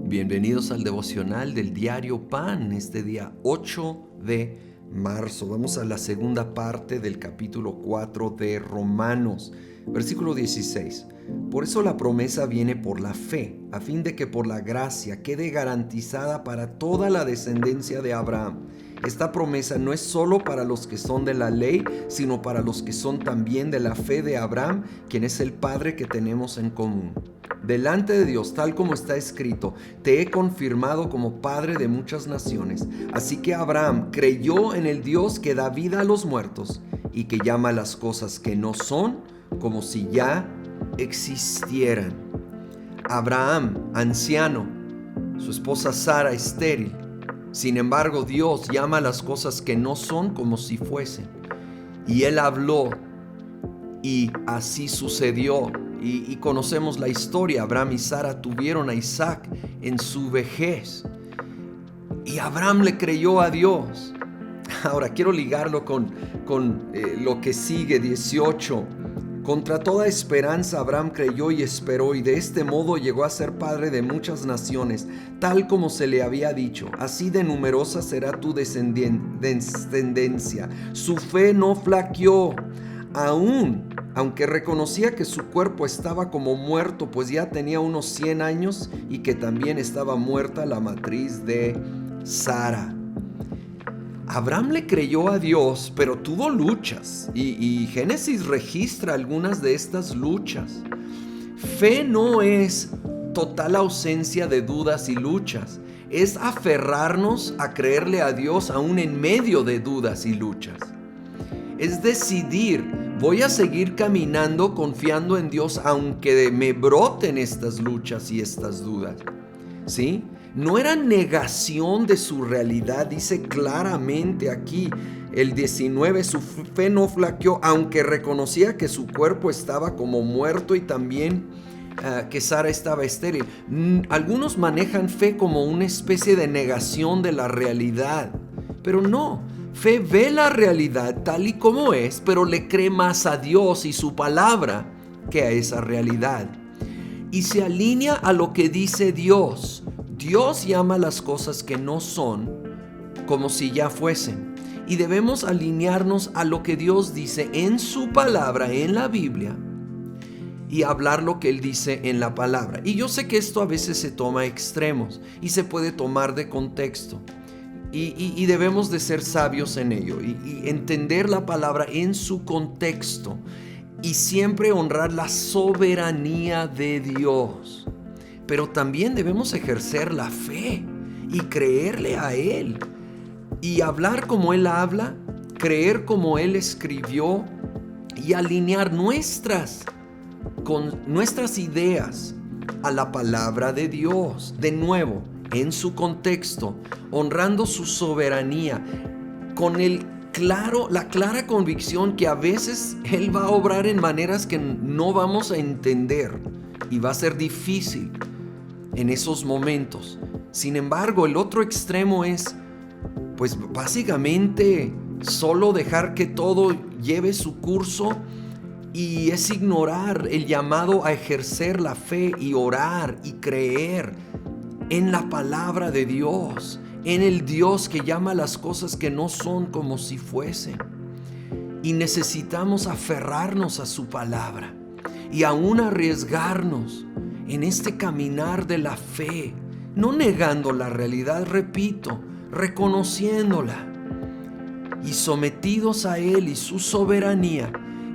Bienvenidos al devocional del diario Pan, este día 8 de marzo. Vamos a la segunda parte del capítulo 4 de Romanos, versículo 16. Por eso la promesa viene por la fe, a fin de que por la gracia quede garantizada para toda la descendencia de Abraham. Esta promesa no es solo para los que son de la ley, sino para los que son también de la fe de Abraham, quien es el Padre que tenemos en común. Delante de Dios, tal como está escrito, te he confirmado como padre de muchas naciones. Así que Abraham creyó en el Dios que da vida a los muertos y que llama las cosas que no son como si ya existieran. Abraham, anciano, su esposa Sara, estéril. Sin embargo, Dios llama las cosas que no son como si fuesen. Y él habló y así sucedió. Y conocemos la historia. Abraham y Sara tuvieron a Isaac en su vejez. Y Abraham le creyó a Dios. Ahora quiero ligarlo con lo que sigue, 18. Contra toda esperanza Abraham creyó y esperó, y de este modo llegó a ser padre de muchas naciones, tal como se le había dicho. Así de numerosa será tu descendencia. Su fe no flaqueó, aunque reconocía que su cuerpo estaba como muerto, pues ya tenía unos 100 años y que también estaba muerta la matriz de Sara. Abraham le creyó a Dios, pero tuvo luchas y Génesis registra algunas de estas luchas. Fe no es total ausencia de dudas y luchas, es aferrarnos a creerle a Dios aún en medio de dudas y luchas. Es decidir, voy a seguir caminando confiando en Dios aunque me broten estas luchas y estas dudas. ¿Sí? No era negación de su realidad, dice claramente aquí el 19, su fe no flaqueó, aunque reconocía que su cuerpo estaba como muerto y también que Sara estaba estéril. Algunos manejan fe como una especie de negación de la realidad, pero no. Fe ve la realidad tal y como es, pero le cree más a Dios y su palabra que a esa realidad. Y se alinea a lo que dice Dios. Dios llama las cosas que no son como si ya fuesen. Y debemos alinearnos a lo que Dios dice en su palabra, en la Biblia, y hablar lo que Él dice en la palabra. Y yo sé que esto a veces se toma a extremos y se puede tomar de contexto. Y debemos de ser sabios en ello y entender la palabra en su contexto y siempre honrar la soberanía de Dios. Pero también debemos ejercer la fe y creerle a Él y hablar como Él habla, creer como Él escribió y alinear nuestras ideas a la palabra de Dios. De nuevo, en su contexto, honrando su soberanía, con la clara convicción que a veces Él va a obrar en maneras que no vamos a entender y va a ser difícil en esos momentos. Sin embargo, el otro extremo es, pues básicamente, solo dejar que todo lleve su curso y es ignorar el llamado a ejercer la fe y orar y creer en la palabra de Dios, en el Dios que llama las cosas que no son como si fuesen. Y necesitamos aferrarnos a su palabra y aún arriesgarnos en este caminar de la fe, no negando la realidad, repito, reconociéndola y sometidos a Él y su soberanía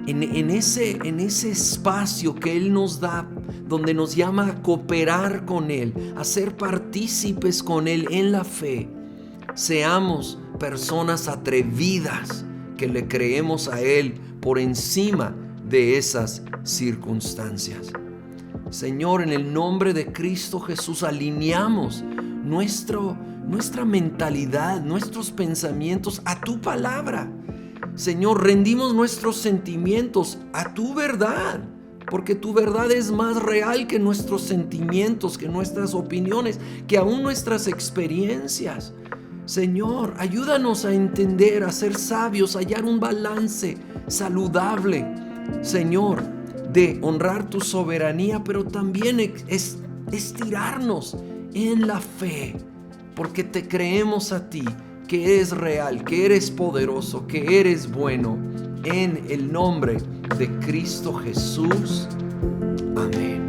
en ese espacio que Él nos da, donde nos llama a cooperar con Él, a ser partícipes con Él en la fe. Seamos personas atrevidas que le creemos a Él por encima de esas circunstancias. Señor, en el nombre de Cristo Jesús, alineamos nuestra mentalidad, nuestros pensamientos a tu palabra. Señor, rendimos nuestros sentimientos a tu verdad, porque tu verdad es más real que nuestros sentimientos, que nuestras opiniones, que aún nuestras experiencias. Señor, ayúdanos a entender, a ser sabios, a hallar un balance saludable, Señor, de honrar tu soberanía, pero también estirarnos en la fe, porque te creemos a ti, que eres real, que eres poderoso, que eres bueno, en el nombre de Cristo Jesús. Amén.